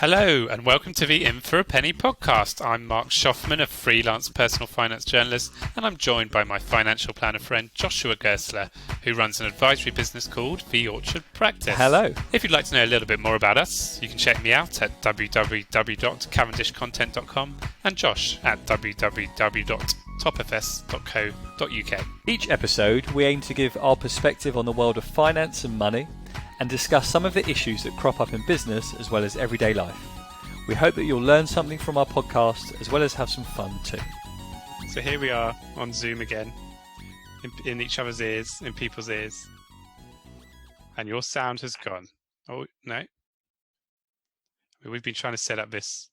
Hello and welcome to the In for a Penny podcast. I'm Mark Shoffman, a freelance personal finance journalist, and I'm joined by my financial planner friend Joshua Gerstler, who runs an advisory business called The Orchard Practice. Hello. If you'd like to know a little bit more about us, you can check me out at www.cavendishcontent.com and Josh at www.topfs.co.uk. Each episode, we aim to give our perspective on the world of finance and money and discuss some of the issues that crop up in business as well as everyday life. We hope that you'll learn something from our podcast as well as have some fun too. So here we are on Zoom again, in each other's ears, in people's ears. And your sound has gone. Oh, no. We've been trying to set up this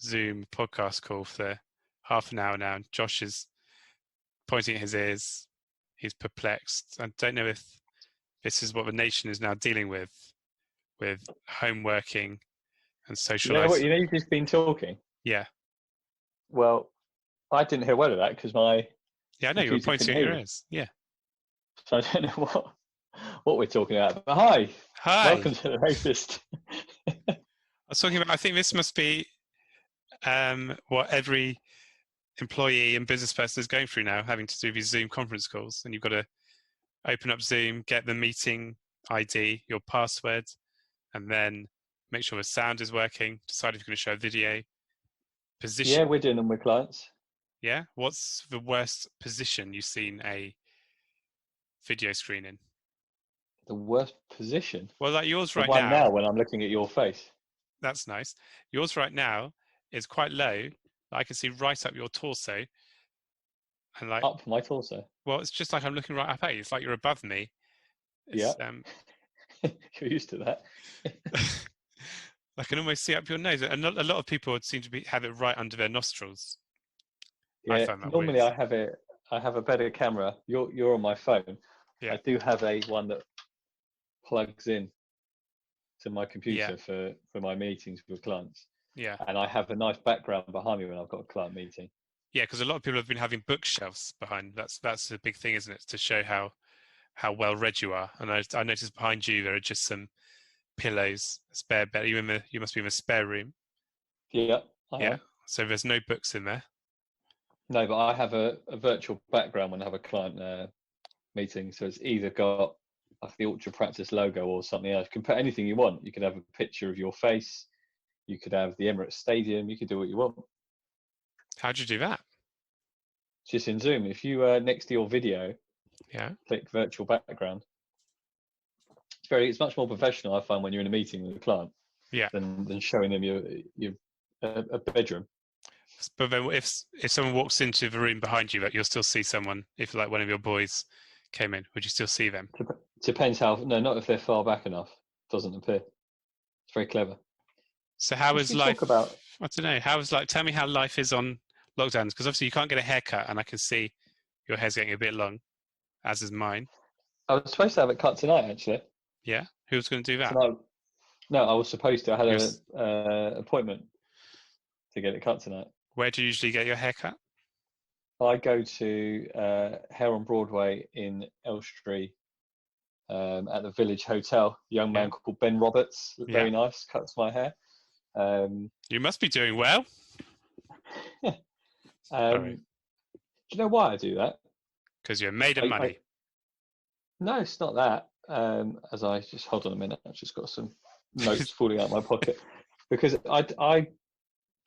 Zoom podcast call for half an hour now, and Josh is pointing at his ears. He's perplexed. I don't know if this is what the nation is now dealing with home working and socialising. You know, you've just been talking. Yeah. Well, I didn't hear word of that because my Yeah, I know you were pointing at your ears. Yeah. So I don't know what we're talking about. But hi. Welcome to the Rapist. I was talking about. I think this must be what every employee and business person is going through now, having to do these Zoom conference calls, and you've got to open up Zoom, get the meeting ID, your password, and then make sure the sound is working, decide if you're going to show a video, position. Yeah, we're doing them with clients. Yeah? What's the worst position you've seen a video screen in? The worst position? Well, like yours right now when I'm looking at your face. That's nice. Yours right now is quite low. I can see right up your torso. And like up my torso? Well, it's just like I'm looking right up at you. It's like you're above me. Yeah. You're used to that. I can almost see up your nose. And a lot of people seem to have it right under their nostrils. Yeah. Normally I have a better camera. You're on my phone. Yeah. I do have one that plugs in to my computer for my meetings with clients. Yeah. And I have a nice background behind me when I've got a client meeting. Yeah, because a lot of people have been having bookshelves behind. That's a big thing, isn't it? To show how well read you are. And I noticed behind you there are just some pillows, a spare bed. You must be in a spare room. Yeah. Yeah. So there's no books in there. No, but I have a virtual background when I have a client meeting. So it's either got like the Orchard Practice logo or something else. You can put anything you want. You could have a picture of your face. You could have the Emirates Stadium. You could do what you want. How'd you do that? Just in Zoom. If you next to your video, click virtual background. It's much more professional, I find, when you're in a meeting with a client. Yeah. Than showing them your a bedroom. But then if someone walks into the room behind you, you'll still see someone. If like one of your boys came in, would you still see them? Depends how. No, not if they're far back enough. Doesn't appear. It's very clever. So how is life? I don't know. Tell me how life is on lockdowns, because obviously you can't get a haircut, and I can see your hair's getting a bit long, as is mine. I was supposed to have it cut tonight, actually. Yeah? Who's going to do that? No, I was supposed to. I had an appointment to get it cut tonight. Where do you usually get your hair cut? I go to Hair on Broadway in Elstree at the Village Hotel. A young man called Ben Roberts, very nice, cuts my hair. You must be doing well. Do you know why I do that? Because you're made of money. No, it's not that. As I just hold on a minute, I've just got some notes falling out of my pocket. Because I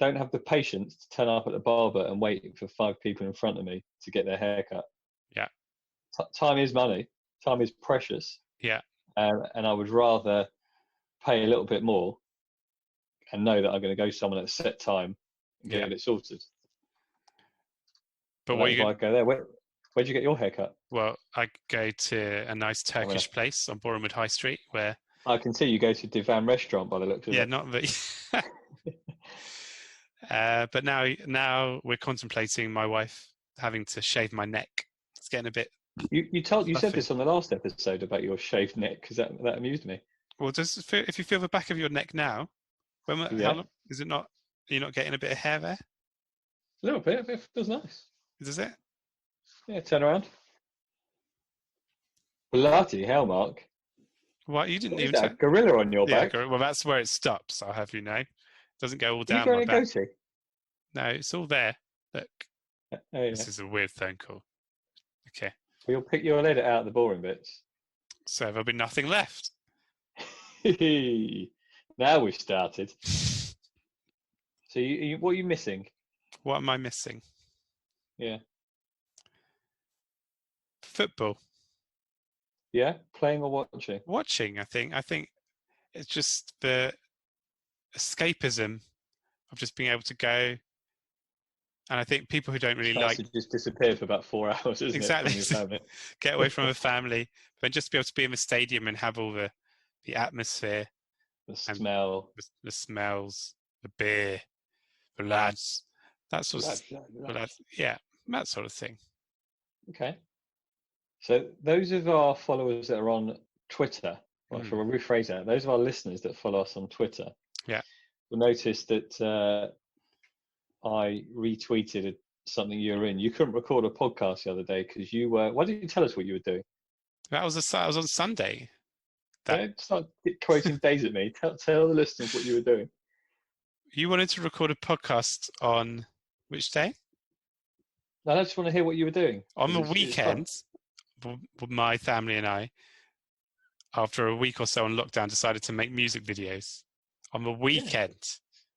don't have the patience to turn up at the barber and wait for 5 people in front of me to get their hair cut. Yeah. Time is money. Time is precious. Yeah. And I would rather pay a little bit more and know that I'm going to go someone at a set time and get it sorted. But what I go there. Where'd you get your haircut? Well, I go to a nice Turkish place on Bournemouth High Street where I can see you go to Divan Restaurant by the look of it. Yeah, not the. But now we're contemplating my wife having to shave my neck. It's getting a bit. You said this on the last episode about your shaved neck, because that amused me. Well, if you feel the back of your neck now, how long is it not? Are you not getting a bit of hair there? A little bit. It feels nice. Does it? Yeah, turn around. Bloody hell, Mark. What, you didn't What is even that? A gorilla on your yeah, back? well, that's where it stops, I'll have you know. It doesn't go all Are you down my growing a back. goatee? No, it's all there. Look, Oh yeah. this is a weird phone call. Okay, We'll pick your lead out of the boring bits. so there'll be nothing left. Now we've started. So what are you missing? What am I missing? Yeah. Football. Yeah? Playing or watching? Watching, I think. I think it's just the escapism of just being able to go. And I think people who don't really It's nice like to just disappear for about 4 hours, isn't exactly it, from your family? get away from a family, but just be able to be in the stadium and have all the atmosphere The and smell. the smells, the beer, the lads, that sort of yeah, that sort of thing. Okay. So those of our followers that are on Twitter, or shall we rephrase that? Those of our listeners that follow us on Twitter, yeah, will notice that I retweeted something you were in. You couldn't record a podcast the other day because you were. Why didn't you tell us what you were doing? that was on Sunday. Don't start quoting days at me. Tell the listeners what you were doing. You wanted to record a podcast on which day? No, I just want to hear what you were doing. On the It's weekend, my family and I, after a week or so on lockdown, decided to make music videos on the weekend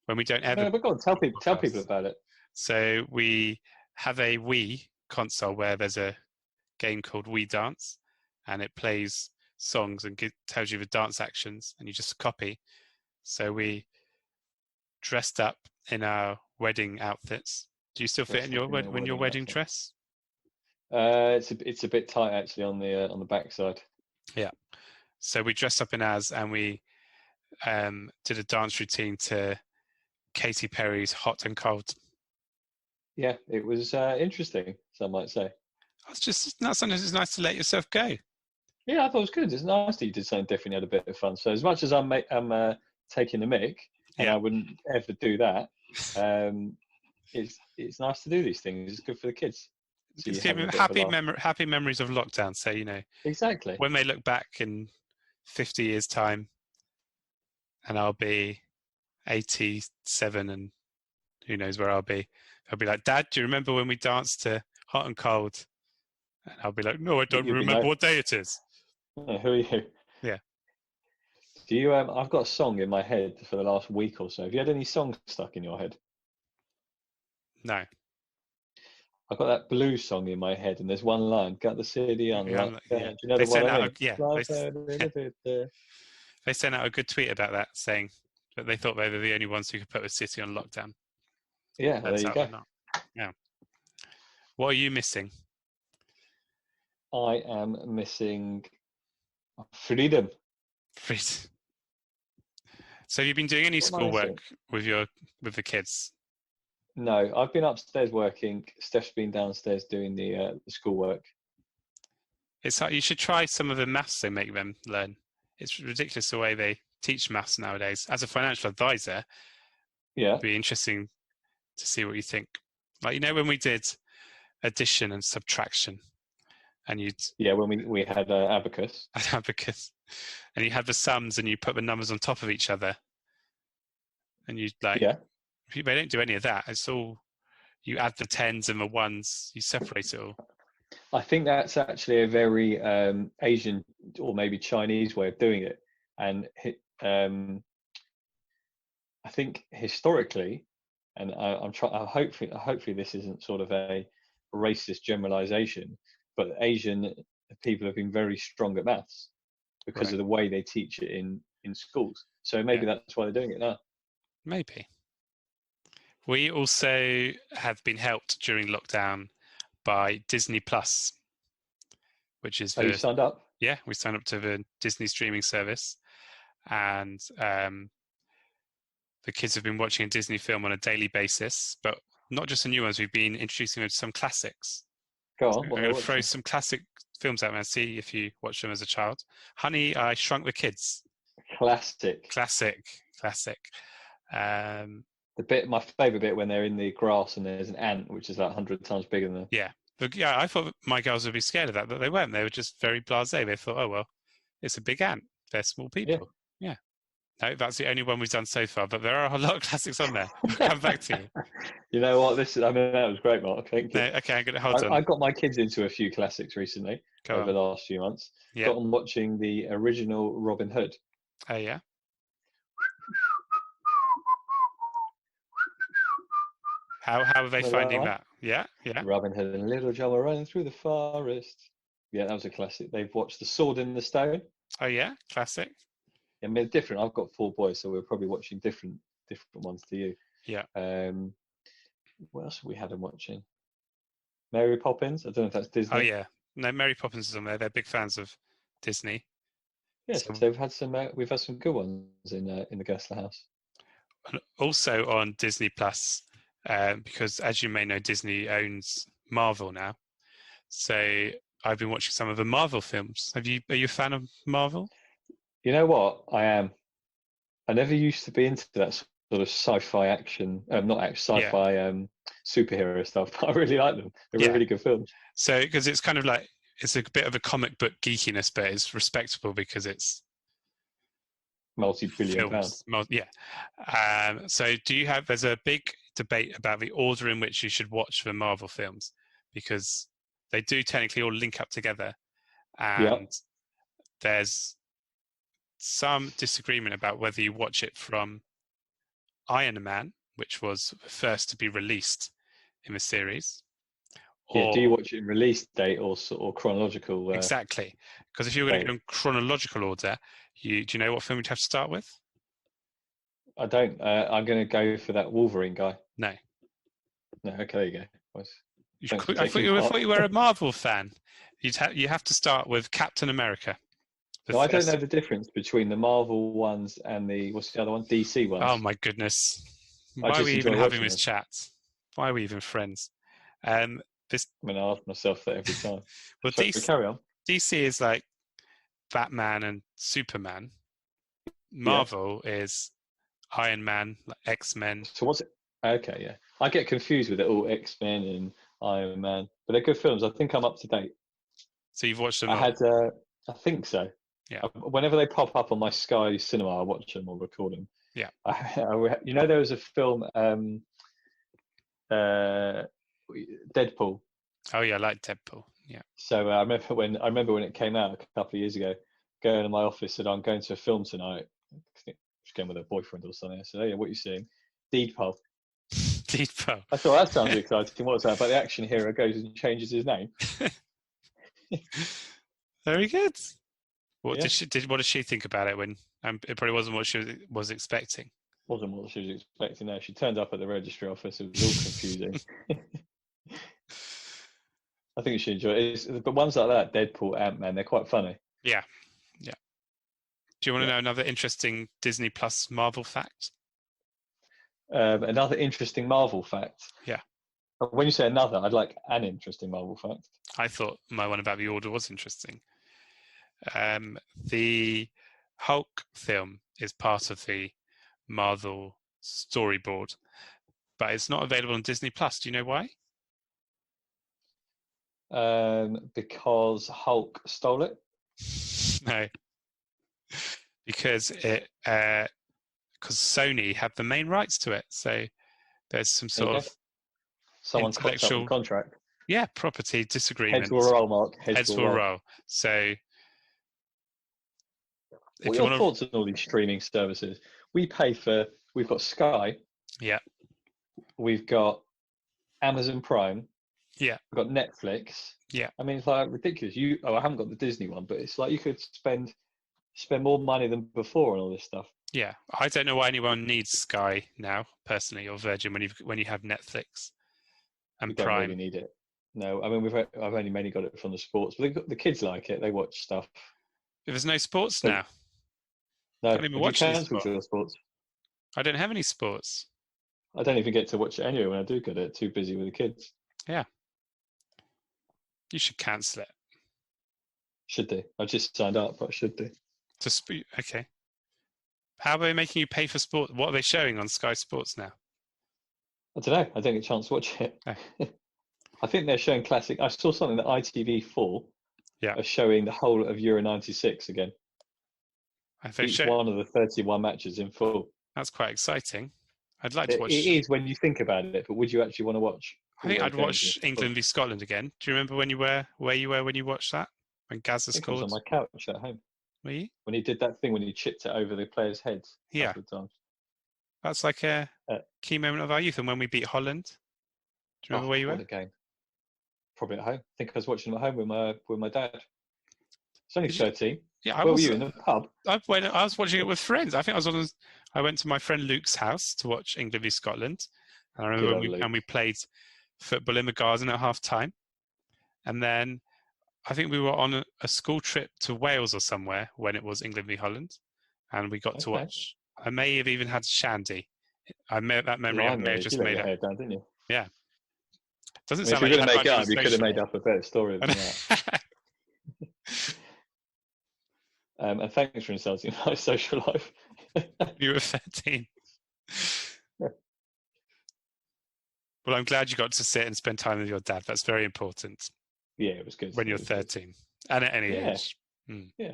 when we don't ever. No, but go on, tell people about it. So we have a Wii console where there's a game called Wii Dance, and it plays songs and tells you the dance actions, and you just copy. So we dressed up in our wedding outfits. Do you still fit in your wedding dress? It's a bit tight actually on the backside. Yeah. So we dressed up in ours, and we did a dance routine to Katy Perry's "Hot and Cold." Yeah, it was interesting, some might say. Sometimes it's nice to let yourself go. Yeah, I thought it was good. It's nice that you did something different. You had a bit of fun. So as much as I'm taking the mic, and I wouldn't ever do that, it's nice to do these things. It's good for the kids. So it's giving happy memories of lockdown. So exactly when they look back in 50 years' time, and I'll be 87, and who knows where I'll be. I'll be like, Dad, do you remember when we danced to "Hot and Cold"? And I'll be like, no, I don't remember what day it is. Who are you? Yeah. Do you? I've got a song in my head for the last week or so. Have you had any songs stuck in your head? No. I've got that blues song in my head, and there's one line: "Got the city on lockdown." Do you know they the one I mean? They sent out a good tweet about that, saying that they thought they were the only ones who could put the city on lockdown. Yeah, there you go. Yeah. What are you missing? I am missing freedom. So have you been doing any schoolwork with the kids? No, I've been upstairs working. Steph's been downstairs doing the schoolwork. It's like you should try some of the maths they make them learn. It's ridiculous the way they teach maths nowadays. As a financial advisor, it'd be interesting to see what you think. Like, when we did addition and subtraction, and when we had abacus, and you had the sums, and you put the numbers on top of each other, and they don't do any of that. It's all you add the tens and the ones, you separate it all. I think that's actually a very Asian or maybe Chinese way of doing it, and I think historically, and I'm trying. Hopefully, this isn't sort of a racist generalization, but Asian people have been very strong at maths because of the way they teach it in schools. So maybe that's why they're doing it now. Maybe. We also have been helped during lockdown by Disney Plus, which is you signed up? Yeah, we signed up to the Disney streaming service, and the kids have been watching a Disney film on a daily basis, but not just the new ones. We've been introducing them to some classics. Go on. So I'm going to throw some classic films out and see if you watched them as a child. Honey, I Shrunk the Kids. Classic. My favourite bit when they're in the grass and there's an ant which is like 100 times bigger than them. Yeah. But I thought my girls would be scared of that, but they weren't. They were just very blasé. They thought, oh, well, it's a big ant. They're small Yeah. people. Yeah. No, that's the only one we've done so far, but there are a lot of classics on there. I'll come back to you. You know what? That was great, Mark. Thank you. No, okay, I'm going to hold on. I got my kids into a few classics recently over the last few months. Yeah. Got them watching the original Robin Hood. Oh, yeah. How are they finding that? Yeah, yeah. Robin Hood and Little John were running through the forest. Yeah, that was a classic. They've watched The Sword in the Stone. Oh, yeah, classic. I mean, different. I've got 4 boys, so we're probably watching different ones to you. Yeah. What else have we had them watching? Mary Poppins. I don't know if that's Disney. Oh, yeah. No, Mary Poppins is on there. They're big fans of Disney. Yes, so we've had some good ones in the Gerstler house. And also on Disney Plus, because as you may know, Disney owns Marvel now. So I've been watching some of the Marvel films. Are you a fan of Marvel? You know what? I am. I never used to be into that sort of sci-fi action, sci-fi superhero stuff, but I really like them. They're really good films. So, because it's kind of like, it's a bit of a comic book geekiness, but it's respectable because it's multi-billion pounds. So there's a big debate about the order in which you should watch the Marvel films, because they do technically all link up together. And there's some disagreement about whether you watch it from Iron Man, which was the first to be released in the series. Do you watch it in release date or chronological? Exactly, because if you're going to go in chronological order, do you know what film you'd have to start with? I don't. I'm going to go for that Wolverine guy. No. Okay, there you go. I thought you were a Marvel fan. You have to start with Captain America. No, I don't know the difference between the Marvel ones and what's the other one? DC ones. Oh my goodness! Why are we even having this chat? Why are we even friends? I ask myself that every time. Well, carry on. DC is like Batman and Superman. Marvel is Iron Man, like X-Men. So what's it? Okay, yeah. I get confused with it all, X-Men and Iron Man, but they're good films. I think I'm up to date. So you've watched them all? I think so. Yeah. Whenever they pop up on my Sky Cinema, I watch them or record them. Yeah. There was a film, Deadpool. Oh yeah, I like Deadpool. Yeah. So I remember when it came out a couple of years ago, going to my office, said I'm going to a film tonight. I think she's going with her boyfriend or something. I said, oh yeah, what are you seeing? Deadpool. Deadpool. I thought that sounds exciting. What's that? But the action hero goes and changes his name. Very good. What did she think about it when it probably wasn't what she was expecting? Wasn't what she was expecting. No, she turned up at the registry office. It was all confusing. I think she enjoyed it. But ones like that, Deadpool, Ant-Man, they're quite funny. Yeah. Yeah. Do you want to know another interesting Disney Plus Marvel fact? Another interesting Marvel fact. Yeah. When you say another, I'd like an interesting Marvel fact. I thought my one about the order was interesting. The Hulk film is part of the Marvel storyboard, but it's not available on Disney Plus. Do you know why? Because Hulk stole it? No. Because Sony have the main rights to it. So there's some sort of someone cocked up the contract. Yeah, property disagreement. Heads will roll, Mark. Heads will roll. So what are your thoughts on all these streaming services? We've got Sky. Yeah. We've got Amazon Prime. Yeah. We've got Netflix. Yeah. I mean, it's like ridiculous. I haven't got the Disney one, but it's like you could spend more money than before on all this stuff. Yeah. I don't know why anyone needs Sky now, personally, or Virgin when you have Netflix and Prime. Don't really need it. No, I mean I've only mainly got it from the sports, but the kids like it. They watch stuff. There's no sports now. No, I don't even watch any sports. I don't have any sports. I don't even get to watch it anyway when I do get it. Too busy with the kids. Yeah. You should cancel it. Should do. I just signed up, but I should do. Okay. How are they making you pay for sport? What are they showing on Sky Sports now? I don't know. I don't get a chance to watch it. Oh. I think they're showing classic. I saw something that ITV4 are showing the whole of Euro 96 again. each one of the 31 matches in full. That's quite exciting. I'd like to watch. It is when you think about it, but would you actually want to watch? I think I'd watch England v Scotland again. Do you remember where you were when you watched that? When Gazza scored? I was on my couch at home. Were you? When he did that thing when he chipped it over the players' heads a couple of times. That's like a key moment of our youth. And when we beat Holland, do you remember where you were? What a game. Probably at home. I think I was watching them at home with my dad. It's only 13. Yeah, were you in the pub? I was watching it with friends. I think I went to my friend Luke's house to watch England v Scotland. And I remember we played football in the garden at half time. And then I think we were on a school trip to Wales or somewhere when it was England v Holland. And we got to watch. I may have even had shandy. That memory I may have just made up. Your hair down, didn't you? Yeah. Doesn't sound like you could have made up a better story than that. And thanks for insulting my social life. You were 13. Well, I'm glad you got to sit and spend time with your dad. That's very important. Yeah, it was good. When you're 13 and at any age. Yeah.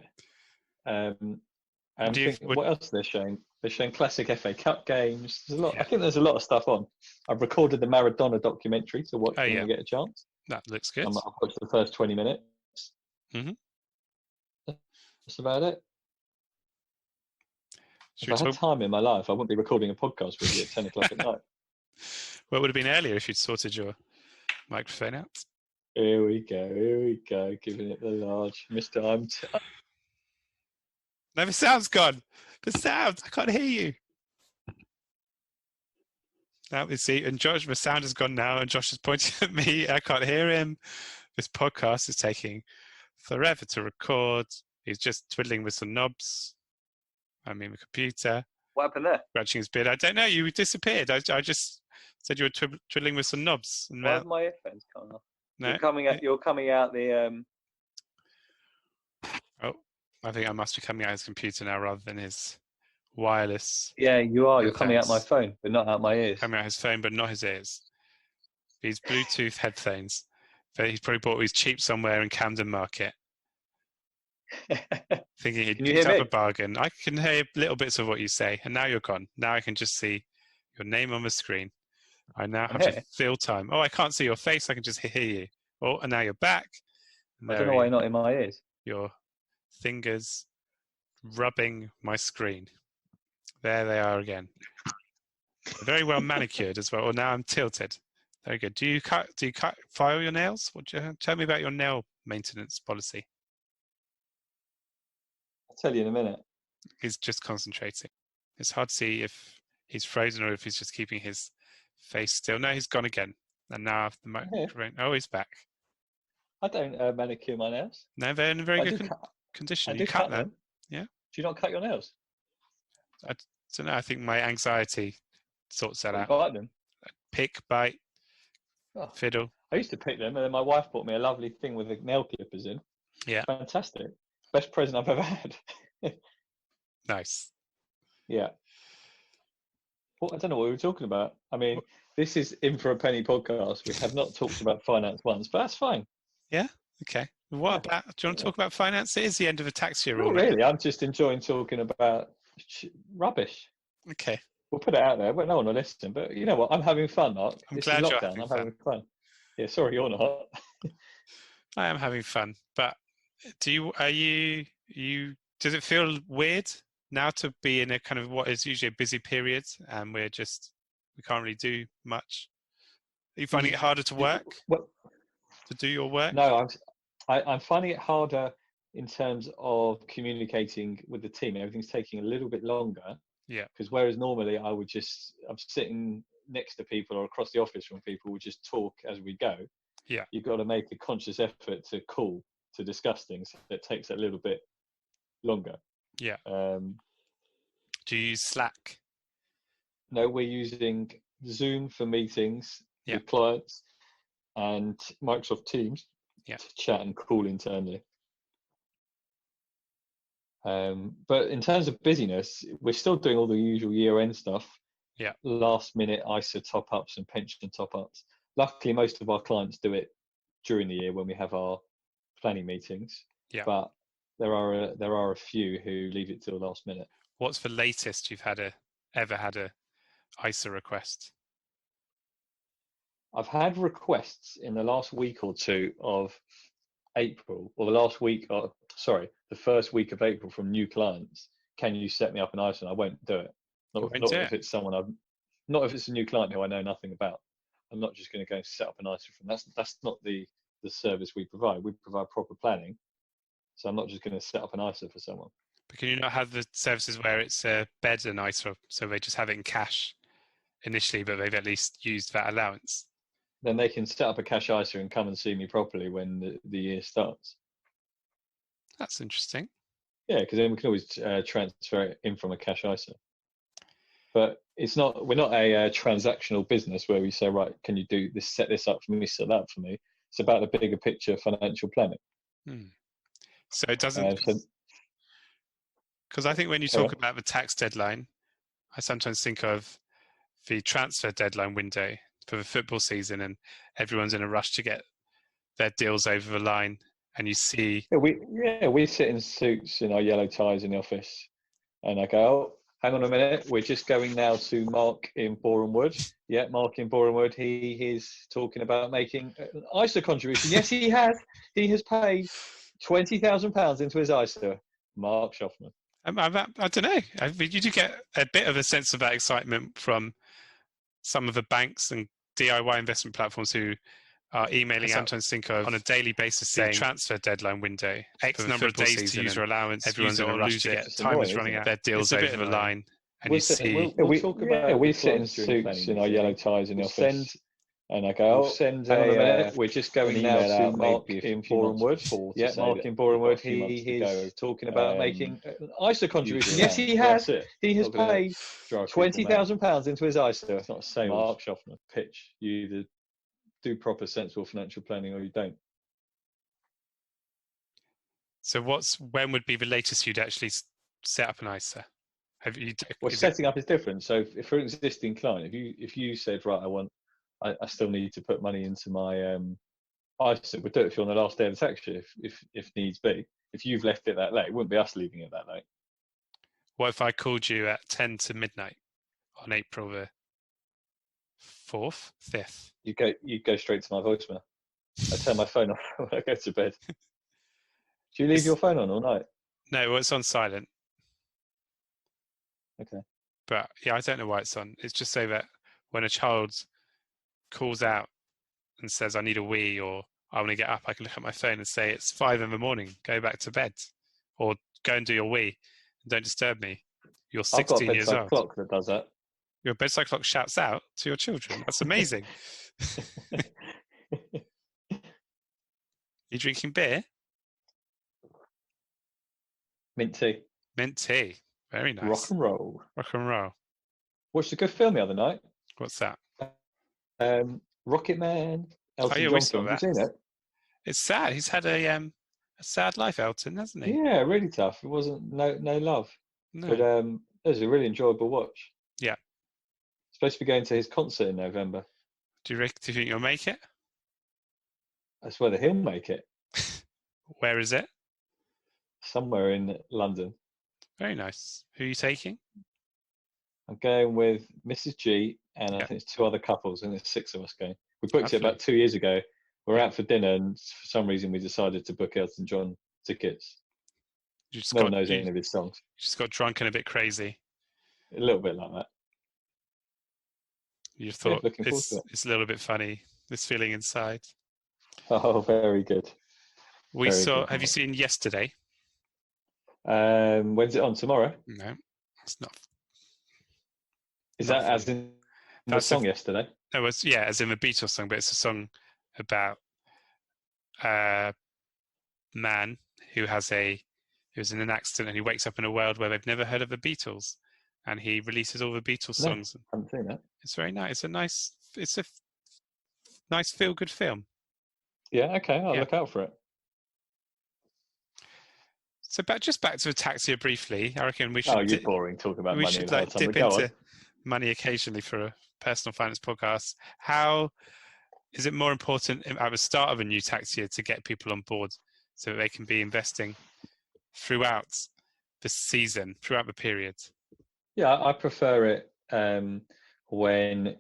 What else they're showing? They're showing classic FA Cup games. There's a lot. I think there's a lot of stuff on. I've recorded the Maradona documentary to watch when you get a chance. That looks good. I've watched the first 20 minutes. Mm-hmm. That's about it. If I had time in my life, I wouldn't be recording a podcast with you at 10 o'clock at night. Well, it would have been earlier if you'd sorted your microphone out. Here we go, giving it the large. Mr. No, the sound's gone. The sound, I can't hear you. Now we see, and Josh, the sound has gone now, and Josh is pointing at me. I can't hear him. This podcast is taking forever to record. He's just twiddling with some knobs. I mean, the computer. What happened there? Scratching his beard. I don't know. You disappeared. I just said you were twiddling with some knobs. Why have my earphones coming off? No. You're coming out the. Oh, I think I must be coming out his computer now rather than his wireless. Yeah, you are. You're coming out my phone, but not out my ears. Coming out his phone, but not his ears. These Bluetooth headphones that he's probably bought these cheap somewhere in Camden Market. Thinking he'd picked up a bargain. I can hear little bits of what you say, and now you're gone. Now I can just see your name on the screen. I now have to fill time. Oh, I can't see your face. I can just hear you. Oh, and now you're back. I don't know why you're not in my ears. Your fingers rubbing my screen. There they are again. Very well manicured as well. Well, now I'm tilted. Very good. Do you file your nails? Tell me about your nail maintenance policy. I'll tell you in a minute. He's just concentrating. It's hard to see if he's frozen or if he's just keeping his face still. No, he's gone again. And now after the microphone, he's back. I don't manicure my nails. No, they're in a very good condition. You cut them. Yeah. Do you not cut your nails? I don't know. I think my anxiety sorts that out. Bite them? Pick, bite, fiddle. I used to pick them, and then my wife bought me a lovely thing with the nail clippers in. Yeah. Fantastic. Best present I've ever had. Nice. Yeah. Well, I don't know what we were talking about. I mean, this is In for a Penny podcast. We have not talked about finance once, but that's fine. Yeah. Okay. What about? Do you want to talk about finance? It is the end of the tax year. Not really. I'm just enjoying talking about rubbish. Okay. We'll put it out there. Well, no one will listen. But you know what? I'm having fun, Mark. I'm glad you're having fun. Yeah. Sorry, you're not. I am having fun. But does it feel weird now to be in a kind of what is usually a busy period and we can't really do much? Are you finding it harder to work? To do your work? No, I'm finding it harder in terms of communicating with the team. Everything's taking a little bit longer. Yeah. Because whereas normally I'm sitting next to people or across the office from people, we just talk as we go. Yeah. You've got to make a conscious effort to call to discuss things. It takes a little bit longer. Yeah. Do you use Slack? No, we're using Zoom for meetings with clients and Microsoft Teams to chat and call internally. But in terms of busyness, we're still doing all the usual year-end stuff. Yeah. Last-minute ISA top-ups and pension top-ups. Luckily, most of our clients do it during the year when we have our planning meetings. Yeah. But there are a few who leave it till the last minute. What's the latest you've ever had a ISA request? I've had requests in the last week or two of April, or the first week of April from new clients. Can you set me up an ISA? And I won't do it. Not if it's not if it's a new client who I know nothing about. I'm not just going to go and set up an ISA from. That's not the service we provide. We provide proper planning. So I'm not just going to set up an ISA for someone. But can you not have the services where it's a bed and ISA, so they just have it in cash initially, but they've at least used that allowance? Then they can set up a cash ISA and come and see me properly when the year starts. That's interesting. Yeah, because then we can always transfer it in from a cash ISA. But we're not a transactional business where we say, right, can you do this, set this up for me, set that up for me. It's about the bigger picture financial planning. So it doesn't, because I think when you talk about the tax deadline, I sometimes think of the transfer deadline window for the football season, and everyone's in a rush to get their deals over the line. And you see, we sit in suits in our yellow ties in the office, and I go, oh, hang on a minute, we're just going now to Mark in Boreham Wood. Yeah, Mark in Boreham Wood. He is talking about making an ISA contribution. Yes, he has. He has paid £20,000 into his ISA. Mark Shoffman. I don't know. You do get a bit of a sense of that excitement from some of the banks and DIY investment platforms who are emailing out. Sometimes think of on a daily basis saying transfer deadline window, X number of days to use your allowance. Everyone's in a rush to get. Time is running out. Their deals over the line, and you see. We sit in suits in our yellow ties in the office. And I go, oh, hang on a minute, we're just going now to Mark in Boreham Wood. Yeah, Mark in Boreham Wood. He is talking about making an ISA contribution. Yes, he has. He has paid £20,000 into his ISA. It's not a sales. Mark Shoffman pitch. You either do proper sensible financial planning or you don't. So when would be the latest you'd actually set up an ISA? Setting up is different. So if for an existing client, if you said, right, I still need to put money into my ISA, we'll do it for you on the last day of the tax year if needs be. If you've left it that late, it wouldn't be us leaving it that late. What if I called you at 10 to midnight on April the 4th, 5th? You go straight to my voicemail. I turn my phone off when I go to bed. Do you leave your phone on all night? No, well, it's on silent. Okay. But yeah, I don't know why it's on. It's just so that when a child calls out and says, I need a wee, or I want to get up, I can look at my phone and say, it's 5 a.m, go back to bed, or go and do your wee, and don't disturb me. You're 16 years old. I've got a bedside clock that does that. Your bedside clock shouts out to your children. That's amazing. You drinking beer? Mint tea. Mint tea. Very nice. Rock and roll. Rock and roll. Watched a good film the other night. What's that? Rocket Man. Elton yeah, John film. Have you seen it? It's sad. He's had a sad life, Elton, hasn't he? Yeah, really tough. It wasn't no love. No. But it was a really enjoyable watch. Yeah. Supposed to be going to his concert in November. Do you think you'll make it? That's whether he'll make it. Where is it? Somewhere in London. Very nice. Who are you taking? I'm going with Mrs. G and I think it's 2 other couples, and there's 6 of us going. We booked it about 2 years ago. We're out for dinner, and for some reason we decided to book Elton John tickets. No one knows any of his songs. You just got drunk and a bit crazy. A little bit like that. You thought it's a little bit funny, this feeling inside. Oh, very good. Have you seen Yesterday? When's it on? Tomorrow? No, it's not. Is that as in the song Yesterday? No, as in the Beatles song, but it's a song about a man who was in an accident and he wakes up in a world where they've never heard of the Beatles, and he releases all the Beatles songs. I haven't seen that. It's very nice. It's a nice feel-good film. Yeah, okay, I'll look out for it. So back to the tax year briefly. I reckon we should. Oh, you're boring. Talk about money. We should dip into money occasionally for a personal finance podcast. How is it more important at the start of a new tax year to get people on board so that they can be investing throughout the season, throughout the period? Yeah, I prefer it when.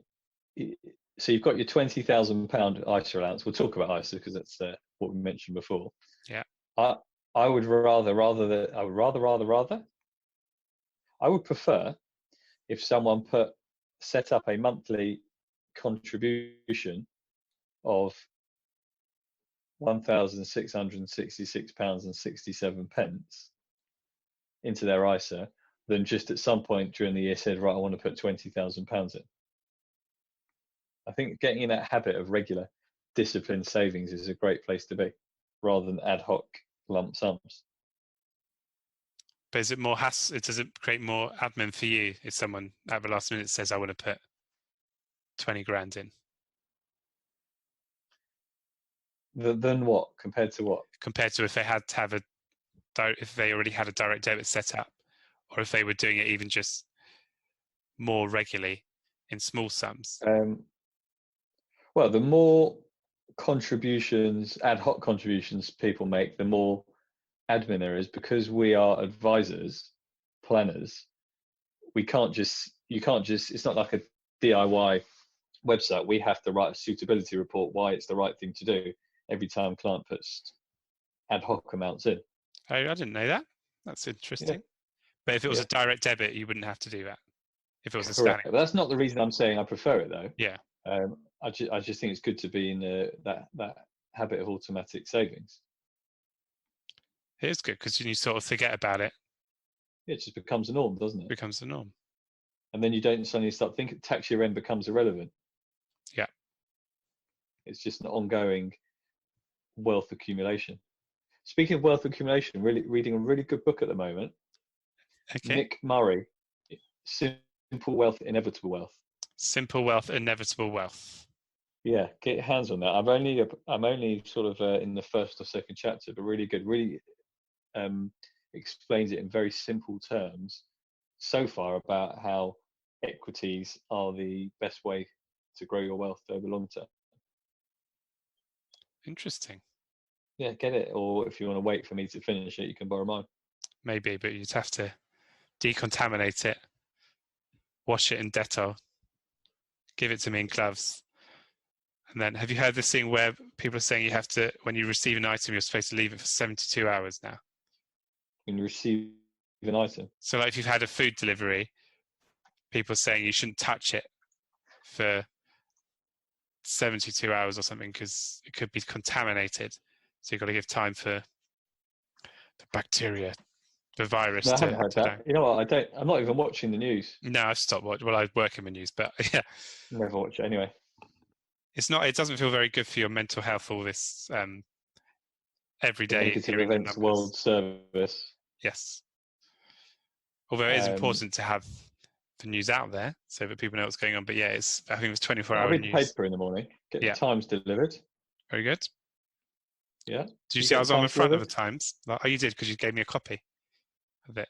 So you've got your £20,000 ISA allowance. We'll talk about ISA because that's what we mentioned before. Yeah. I would I would prefer if someone set up a monthly contribution of £1,666.67 into their ISA than just at some point during the year said, right, I want to put £20,000 in. I think getting in that habit of regular disciplined savings is a great place to be, rather than ad hoc lump sums. But is it more does it create more admin for you if someone at the last minute says, I want to put 20 grand in? Than what? Compared to what? Compared to if they had to have if they already had a direct debit set up, or if they were doing it even just more regularly in small sums? Well, the more ad hoc contributions people make, the more admin there is, because we are advisors, planners. You can't just, it's not like a DIY website. We have to write a suitability report why it's the right thing to do every time client puts ad hoc amounts in. Oh, I didn't know that. That's interesting. Yeah. But if it was a direct debit, you wouldn't have to do that. If it was a Correct. standing. But that's not the reason I'm saying I prefer it, though. Yeah. I just think it's good to be in that habit of automatic savings. It is good because you sort of forget about it. It just becomes a norm, doesn't it? It becomes the norm. And then you don't suddenly start thinking tax year end becomes irrelevant. Yeah. It's just an ongoing wealth accumulation. Speaking of wealth accumulation, reading a really good book at the moment. Okay. Nick Murray, Simple Wealth, Inevitable Wealth. Simple Wealth, Inevitable Wealth. Yeah, get your hands on that. I'm only sort of in the first or second chapter, but really good. Really explains it in very simple terms so far about how equities are the best way to grow your wealth over long term. Interesting. Yeah, get it. Or if you want to wait for me to finish it, you can borrow mine. Maybe, but you'd have to decontaminate it, wash it in Dettol, give it to me in gloves. And then, have you heard this thing where people are saying you have to, when you receive an item, you're supposed to leave it for 72 hours now? When you receive an item? So like if you've had a food delivery, people are saying you shouldn't touch it for 72 hours or something because it could be contaminated. So you've got to give time for the bacteria, the virus. No, I haven't heard that. You know what? I'm not even watching the news. No, I've stopped watching. Well, I work in the news, but yeah. Never watch it anyway. It doesn't feel very good for your mental health, all this every day. Negative Events World Service. Yes. Although it is important to have the news out there so that people know what's going on. But yeah, I think it was 24-hour news. I read the paper in the morning. Get the Times delivered. Very good. Yeah. Did you see I was on the front of the Times? Oh, you did, because you gave me a copy of it.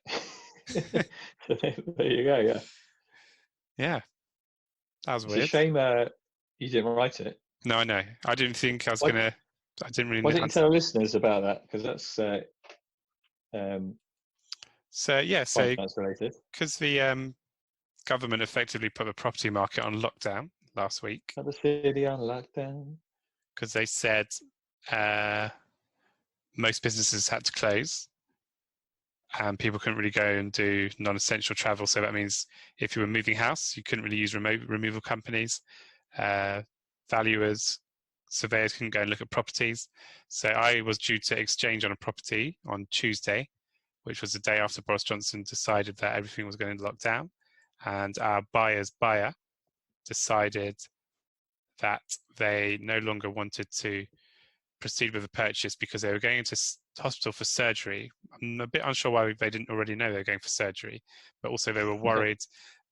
There you go, yeah. Yeah. That was weird. It's a shame you didn't write it. No, I know. I didn't think I was going to... I didn't really know. Why didn't you tell listeners about that? Because that's... finance related. Because the government effectively put the property market on lockdown last week. Put the city on lockdown. Because they said most businesses had to close and people couldn't really go and do non-essential travel. So that means if you were moving house, you couldn't really use removal companies. Valuers, surveyors couldn't go and look at properties. So I was due to exchange on a property on Tuesday, which was the day after Boris Johnson decided that everything was going to lock down. And our buyer's buyer decided that they no longer wanted to proceed with the purchase because they were going into hospital for surgery. I'm a bit unsure why they didn't already know they were going for surgery, but also they were worried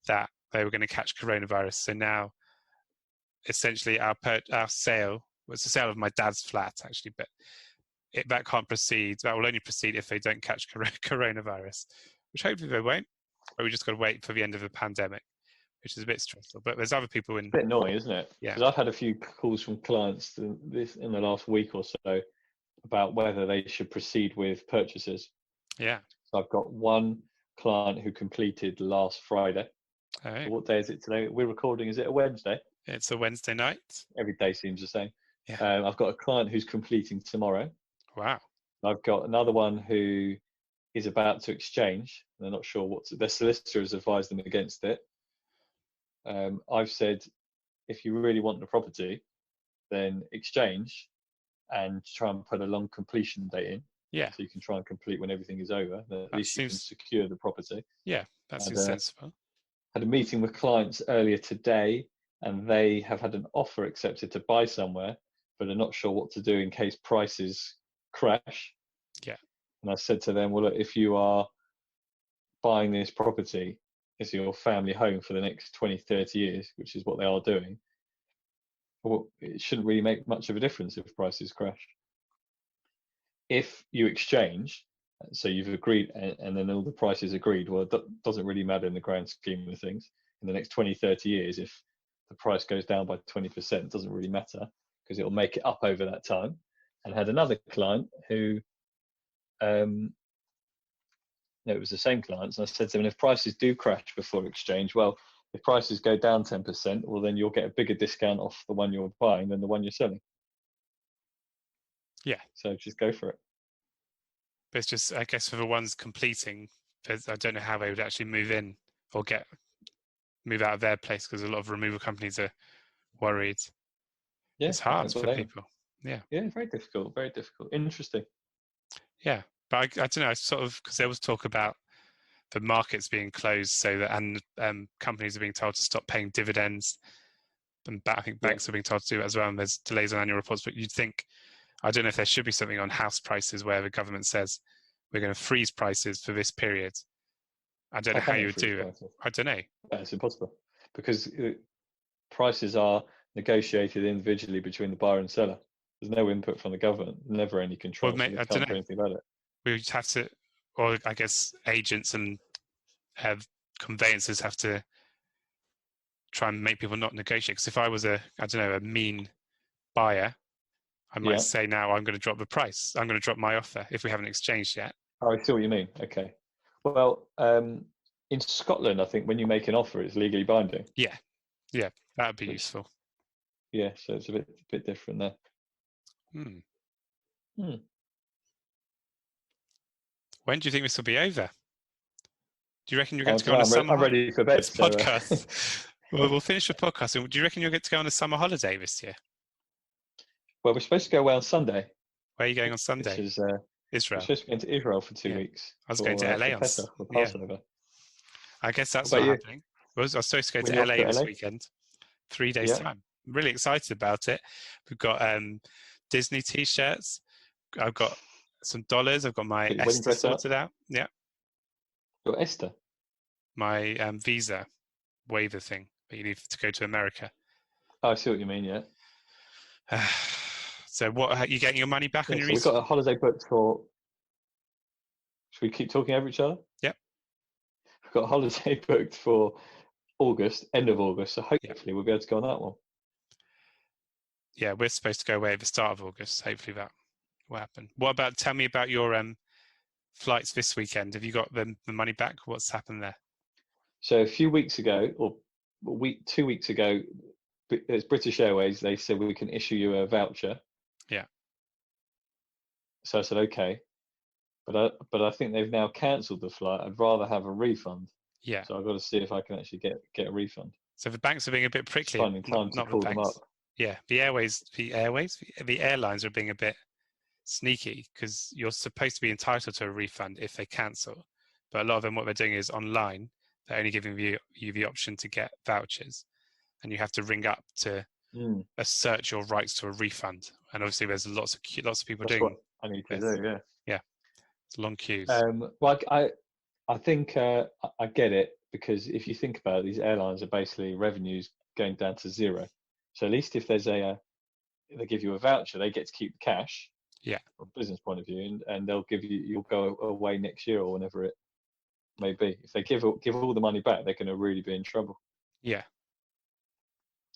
that they were going to catch coronavirus. So now, essentially, our sale was the sale of my dad's flat, actually, but that can't proceed. That will only proceed if they don't catch coronavirus, which hopefully they won't. But we just got to wait for the end of the pandemic, which is a bit stressful. But there's other people in. It's a bit annoying, isn't it? Yeah. Because I've had a few calls from clients in the last week or so about whether they should proceed with purchases. Yeah. So I've got one client who completed last Friday. All So right. what day is it today? We're recording. Is it a Wednesday? It's a Wednesday night. Every day seems the same. Yeah. I've got a client who's completing tomorrow. Wow. I've got another one who is about to exchange. They're not sure what their solicitor has advised them against it. I've said, if you really want the property, then exchange and try and put a long completion date in. Yeah. So you can try and complete when everything is over. At That least you can seems. secure the property. Yeah, that And, seems sensible. had a meeting with clients earlier today, and they have had an offer accepted to buy somewhere, but are not sure what to do in case prices crash. Yeah. And I said to them, well, look, if you are buying this property as your family home for the next 20, 30 years, which is what they are doing, well, it shouldn't really make much of a difference if prices crash. If you exchange, so you've agreed, and then all the prices agreed, well, that doesn't really matter in the grand scheme of things. In the next 20, 30 years, if the price goes down by 20%, it doesn't really matter because it'll make it up over that time. And I had another client who, no, it was the same clients. And I said to them, if prices do crash before exchange, well, if prices go down 10%, well, then you'll get a bigger discount off the one you're buying than the one you're selling. Yeah. So just go for it. But it's just, I guess, for the ones completing, I don't know how they would actually move in or move out of their place because a lot of removal companies are worried. Yeah, It's hard for them. people. Yeah. Yeah, very difficult. Very difficult. Interesting. Yeah. But I don't know, I sort of, because there was talk about the markets being closed so that, and companies are being told to stop paying dividends. And I think banks are being told to do it as well. And there's delays on annual reports. But you'd think, I don't know if there should be something on house prices where the government says we're going to freeze prices for this period. I don't know how you would do it. I don't know. It's impossible because prices are negotiated individually between the buyer and seller. There's no input from the government, never any control. Well, mate, so I don't know. anything about it. We would have to, or I guess agents and conveyancers have to try and make people not negotiate. Because if I was a mean buyer, I might say now I'm going to drop the price. I'm going to drop my offer if we haven't exchanged yet. Oh, I see what you mean. Okay. Well, in Scotland, I think when you make an offer, it's legally binding. Yeah, that would be useful. Yeah, so it's a bit different there. When do you think this will be over? Do you reckon you're going to go on a summer? I'm ready for bed. Podcast. We'll finish the podcast. Do you reckon you'll get to go on a summer holiday this year? Well, we're supposed to go away on Sunday. Where are you going on Sunday? Which is Israel. We're supposed to be going to Israel for 2 weeks. I was going to LA on Passover. I guess that's not happening. I was supposed to go to LA this weekend. 3 days time. I'm really excited about it. We've got Disney t-shirts. I've got some dollars. I've got my Esther sorted out. Yeah. Your Esther? My visa waiver thing that you need to go to America. Oh, I see what you mean, yeah. So what, are you getting your money back on your We've got a holiday booked for... Should we keep talking over each other? Yep. We've got a holiday booked for August, end of August, so hopefully we'll be able to go on that one. Yeah, we're supposed to go away at the start of August. Hopefully that will happen. What about, tell me about your flights this weekend. Have you got the money back? What's happened there? So a few weeks ago, or 2 weeks ago, it's British Airways, they said we can issue you a voucher. Yeah. So I said, okay. But I think they've now cancelled the flight. I'd rather have a refund. Yeah. So I've got to see if I can actually get a refund. So the banks are being a bit prickly. Finding time to call them up. Yeah, the airlines are being a bit sneaky because you're supposed to be entitled to a refund if they cancel. But a lot of them, what they're doing is online, they're only giving you the option to get vouchers, and you have to ring up to assert your rights to a refund. And obviously, there's lots of people doing. What I need to do, yeah. Yeah, it's long queues. Well, I think I get it because if you think about it, these airlines are basically revenues going down to zero. So at least if there's they give you a voucher, they get to keep the cash. Yeah. From a business point of view, and they'll give you'll go away next year or whenever it may be. If they give all the money back, they're going to really be in trouble. Yeah.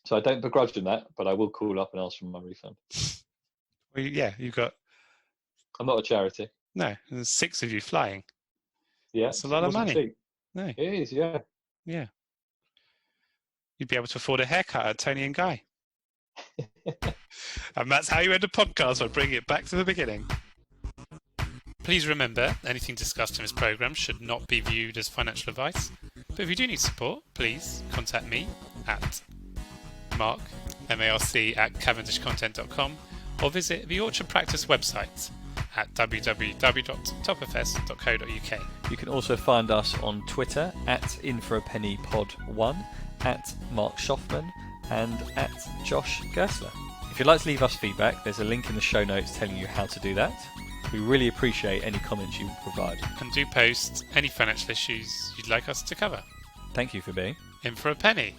So I don't begrudge them that, but I will call up and ask for my refund. Well, yeah, you've got. I'm not a charity. No, there's 6 of you flying. Yeah, That's a lot of money. Cheap. No, It is, yeah. yeah. You'd be able to afford a haircut at Tony and Guy. And that's how you end a podcast by bringing it back to the beginning. Please remember, anything discussed in this programme should not be viewed as financial advice. But if you do need support, please contact me at Marc, M-A-R-C, at cavendishcontent.com, or visit the Orchard Practice website at www.topfs.co.uk. You can also find us on Twitter at InForAPennyPod1, at Marc Shoffman, and at Josh Gerstler. If you'd like to leave us feedback, there's a link in the show notes telling you how to do that. We really appreciate any comments you provide. And do post any financial issues you'd like us to cover. Thank you for being In for a penny.